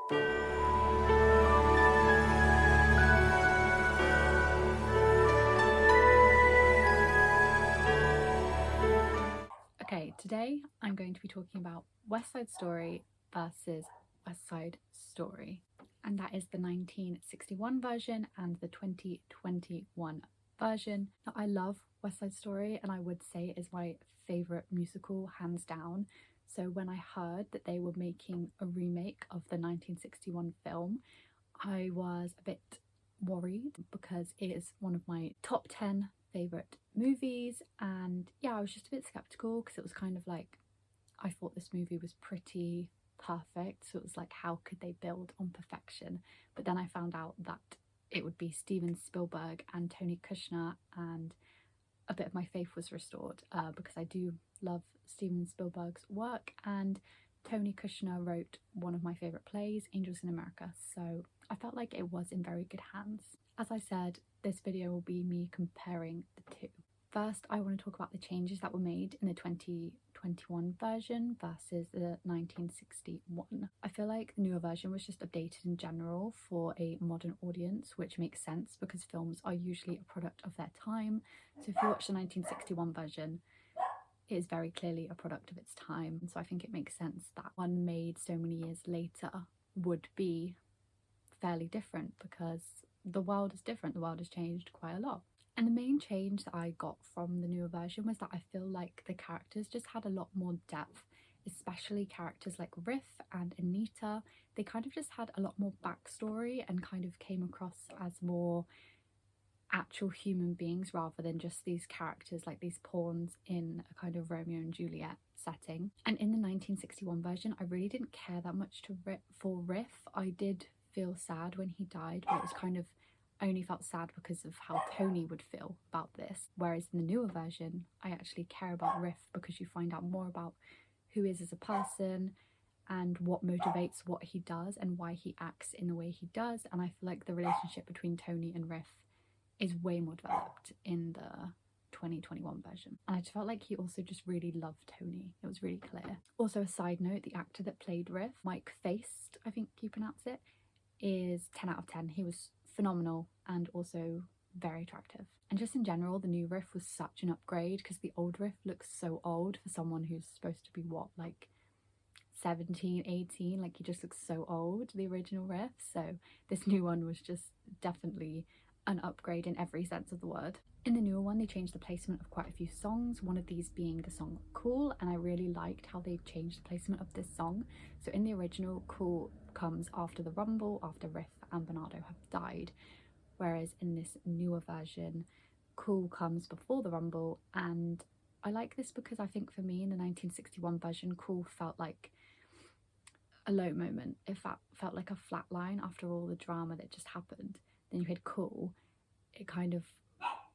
Okay, today I'm going to be talking about West Side Story versus West Side Story, and that is the 1961 version and the 2021 version. Now, I love West Side Story, and I would say it is my favourite musical, hands down. So when I heard that they were making a remake of the 1961 film, I was a bit worried because it is one of my top 10 favourite movies, and yeah, I was just a bit skeptical because it was kind of like, I thought this movie was pretty perfect, so it was like, how could they build on perfection? But then I found out that it would be Steven Spielberg and Tony Kushner, and a bit of my faith was restored because I do love Steven Spielberg's work, and Tony Kushner wrote one of my favourite plays, Angels in America, so I felt like it was in very good hands. As I said, this video will be me comparing the two. First, I want to talk about the changes that were made in the 2021 version versus the 1961. I feel like the newer version was just updated in general for a modern audience, which makes sense because films are usually a product of their time. So if you watch the 1961 version, it is very clearly a product of its time. So I think it makes sense that one made so many years later would be fairly different because the world is different. The world has changed quite a lot. And the main change that I got from the newer version was that I feel like the characters just had a lot more depth, especially characters like Riff and Anita. They kind of just had a lot more backstory and kind of came across as more actual human beings rather than just these characters like these pawns in a kind of Romeo and Juliet setting. And in the 1961 version, I really didn't care that much for Riff. I did feel sad when he died, but it was kind of, I only felt sad because of how Tony would feel about this. Whereas in the newer version, I actually care about Riff because you find out more about who he is as a person and what motivates what he does and why he acts in the way he does. And I feel like the relationship between Tony and Riff is way more developed in the 2021 version. And I just felt like he also just really loved Tony. It was really clear. Also, a side note, the actor that played Riff, Mike Feist, I think you pronounce it, is 10 out of 10. He was phenomenal and also very attractive. And just in general, the new Riff was such an upgrade because the old Riff looks so old for someone who's supposed to be what, like 17, 18, like he just looks so old, the original Riff. So this new one was just definitely an upgrade in every sense of the word. In the newer one, they changed the placement of quite a few songs, one of these being the song Cool, and I really liked how they've changed the placement of this song. So in the original, Cool comes after the Rumble, after Riff and Bernardo have died, whereas in this newer version, Cool comes before the Rumble. And I like this because I think for me in the 1961 version, Cool felt like a low moment. It felt like a flat line after all the drama that just happened. Then you had Cool,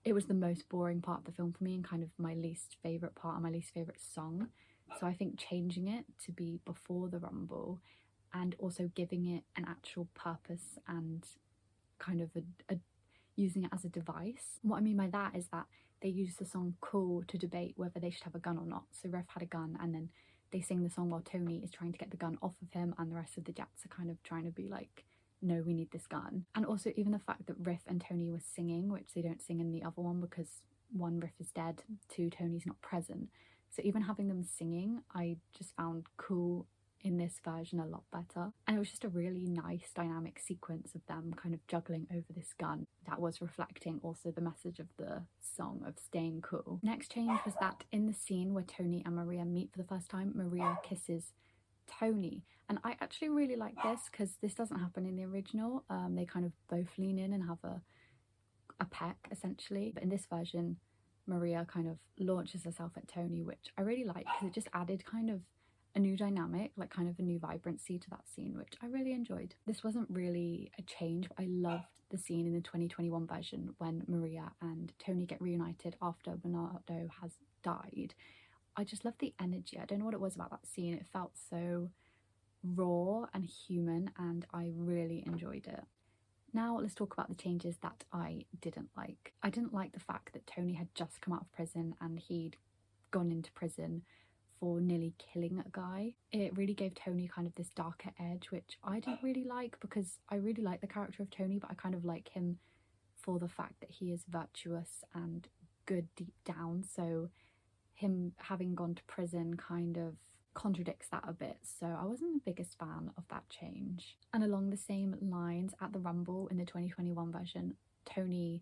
it was the most boring part of the film for me and kind of my least favourite part and my least favourite song. So I think changing it to be before the Rumble and also giving it an actual purpose and kind of using it as a device. What I mean by that is that they use the song Cool to debate whether they should have a gun or not. So Riff had a gun and then they sing the song while Tony is trying to get the gun off of him, and the rest of the Jets are kind of trying to be like, no, we need this gun. And also even the fact that Riff and Tony were singing, which they don't sing in the other one because one, Riff is dead, two, Tony's not present. So even having them singing, I just found Cool in this version a lot better. And it was just a really nice dynamic sequence of them kind of juggling over this gun that was reflecting also the message of the song of staying cool. Next change was that in the scene where Tony and Maria meet for the first time, Maria kisses Tony, and I actually really like this because this doesn't happen in the original. They kind of both lean in and have a peck essentially, but in this version Maria kind of launches herself at Tony, which I really like because it just added kind of a new dynamic, like kind of a new vibrancy to that scene, which I really enjoyed. This wasn't really a change, but I loved the scene in the 2021 version when Maria and Tony get reunited after Bernardo has died. I just love the energy. I don't know what it was about that scene. It felt so raw and human and I really enjoyed it. Now let's talk about the changes that I didn't like. I didn't like the fact that Tony had just come out of prison and he'd gone into prison for nearly killing a guy. It really gave Tony kind of this darker edge, which I didn't really like, because I really like the character of Tony, but I kind of like him for the fact that he is virtuous and good deep down. So him having gone to prison kind of contradicts that a bit, so I wasn't the biggest fan of that change. And along the same lines, at the Rumble in the 2021 version, Tony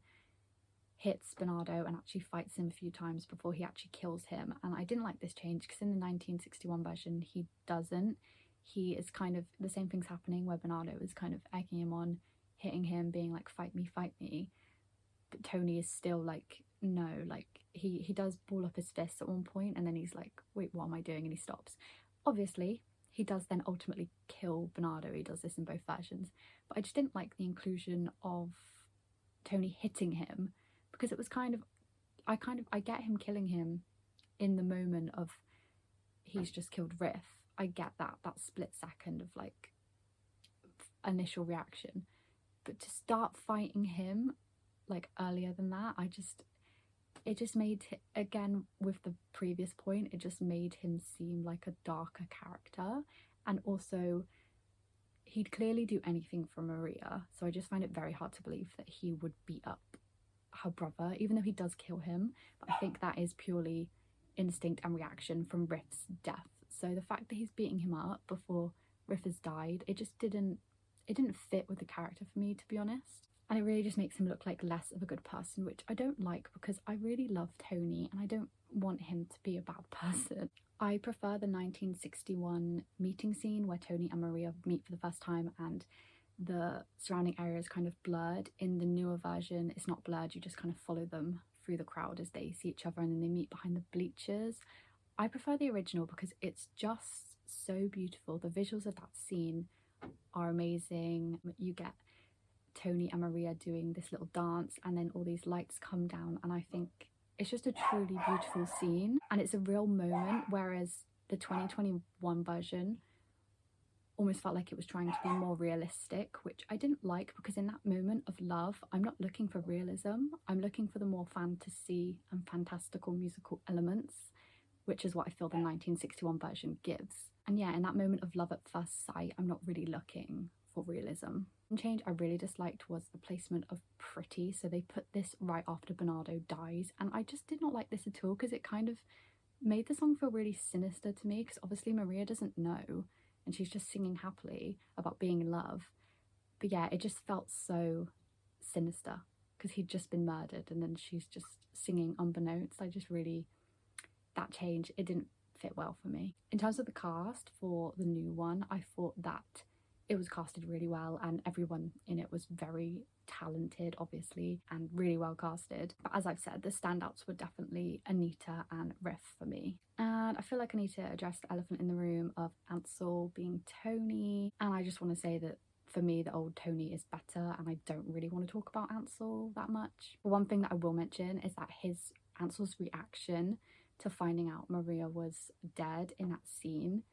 hits Bernardo and actually fights him a few times before he actually kills him, and I didn't like this change because in the 1961 version he doesn't. He is kind of, the same thing's happening where Bernardo is kind of egging him on, hitting him, being like fight me, but Tony is still like no, like he does ball up his fists at one point and then he's like, wait, what am I doing? And he stops. Obviously he does then ultimately kill Bernardo. He does this in both versions, but I just didn't like the inclusion of Tony hitting him, because it was kind of I get him killing him in the moment of he's just killed Riff. I get that split second of like initial reaction, but to start fighting him like earlier than that, it just made, again with the previous point, it just made him seem like a darker character. And also he'd clearly do anything for Maria, so I just find it very hard to believe that he would beat up her brother, even though he does kill him. But I think that is purely instinct and reaction from Riff's death. So the fact that he's beating him up before Riff has died, it didn't fit with the character for me, to be honest. And it really just makes him look like less of a good person, which I don't like, because I really love Tony and I don't want him to be a bad person. I prefer the 1961 meeting scene where Tony and Maria meet for the first time and the surrounding area is kind of blurred. In the newer version, it's not blurred, you just kind of follow them through the crowd as they see each other and then they meet behind the bleachers. I prefer the original because it's just so beautiful. The visuals of that scene are amazing. You get Tony and Maria doing this little dance and then all these lights come down, and I think it's just a truly beautiful scene and it's a real moment, whereas the 2021 version almost felt like it was trying to be more realistic, which I didn't like, because in that moment of love I'm not looking for realism, I'm looking for the more fantasy and fantastical musical elements, which is what I feel the 1961 version gives. And yeah, in that moment of love at first sight, I'm not really looking for realism. One change I really disliked was the placement of Pretty. So they put this right after Bernardo dies, and I just did not like this at all, because it kind of made the song feel really sinister to me, because obviously Maria doesn't know and she's just singing happily about being in love. But yeah, it just felt so sinister because he'd just been murdered and then she's just singing unbeknownst. That change, it didn't fit well for me. In terms of the cast for the new one, I thought that it was casted really well and everyone in it was very talented, obviously, and really well casted. But as I've said, the standouts were definitely Anita and Riff for me. And I feel like I need to address the elephant in the room of Ansel being Tony. And I just want to say that for me, the old Tony is better, and I don't really want to talk about Ansel that much. But one thing that I will mention is that Ansel's reaction to finding out Maria was dead in that scene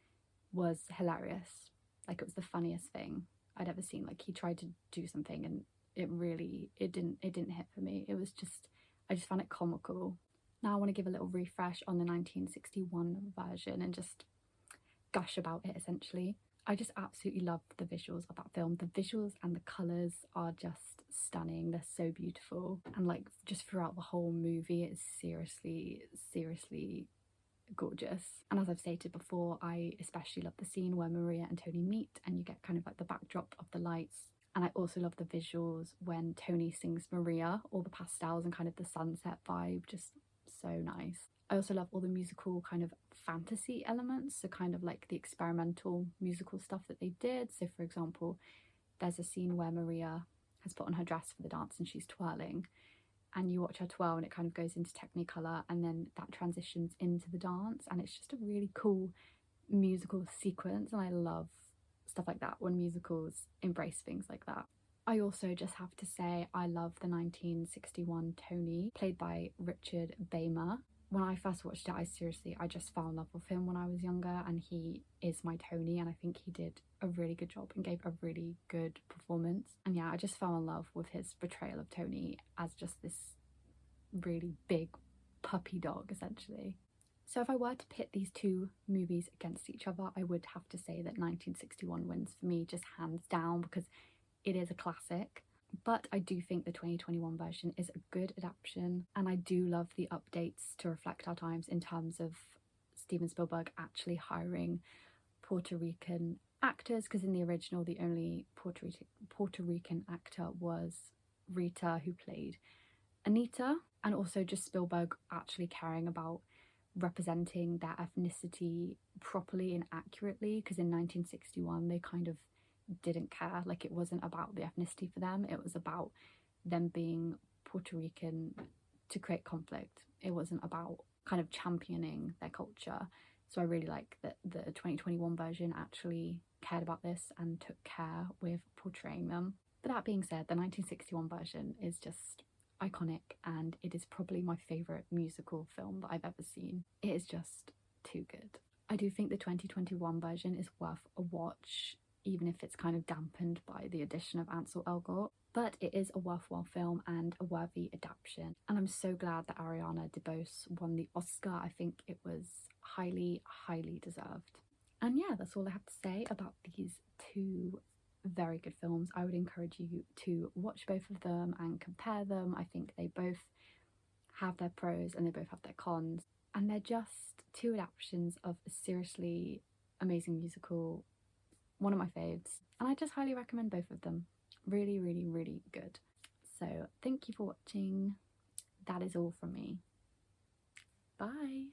was hilarious. Like, it was the funniest thing I'd ever seen. Like, he tried to do something and it didn't hit for me. It was just, I just found it comical. Now I want to give a little refresh on the 1961 version and just gush about it, essentially. I just absolutely love the visuals of that film. The visuals and the colours are just stunning. They're so beautiful. And like, just throughout the whole movie, it's seriously gorgeous. And as I've stated before, I especially love the scene where Maria and Tony meet and you get kind of like the backdrop of the lights. And I also love the visuals when Tony sings Maria, all the pastels and kind of the sunset vibe, just so nice. I also love all the musical kind of fantasy elements, so kind of like the experimental musical stuff that they did. So for example, there's a scene where Maria has put on her dress for the dance and she's twirling, and you watch her twirl and it kind of goes into Technicolor and then that transitions into the dance, and it's just a really cool musical sequence, and I love stuff like that when musicals embrace things like that. I also just have to say I love the 1961 Tony, played by Richard Beymer. When I first watched it, I just fell in love with him when I was younger, and he is my Tony, and I think he did a really good job and gave a really good performance. And yeah, I just fell in love with his portrayal of Tony as just this really big puppy dog, essentially. So if I were to pit these two movies against each other, I would have to say that 1961 wins for me, just hands down, because it is a classic. But I do think the 2021 version is a good adaptation, and I do love the updates to reflect our times in terms of Steven Spielberg actually hiring Puerto Rican actors, because in the original the only Puerto Rican actor was Rita, who played Anita, and also just Spielberg actually caring about representing their ethnicity properly and accurately, because in 1961 they kind of didn't care. Like, it wasn't about the ethnicity for them, it was about them being Puerto Rican to create conflict. It wasn't about kind of championing their culture. So I really like that the 2021 version actually cared about this and took care with portraying them. But that being said, the 1961 version is just iconic, and it is probably my favourite musical film that I've ever seen. It is just too good. I do think the 2021 version is worth a watch, even if it's kind of dampened by the addition of Ansel Elgort. But it is a worthwhile film and a worthy adaptation. And I'm so glad that Ariana DeBose won the Oscar. I think it was highly, highly deserved. And yeah, that's all I have to say about these two very good films. I would encourage you to watch both of them and compare them. I think they both have their pros and they both have their cons, and they're just two adaptations of a seriously amazing musical, one of my faves, and I just highly recommend both of them. Really, really, really good. So thank you for watching. That is all from me. Bye.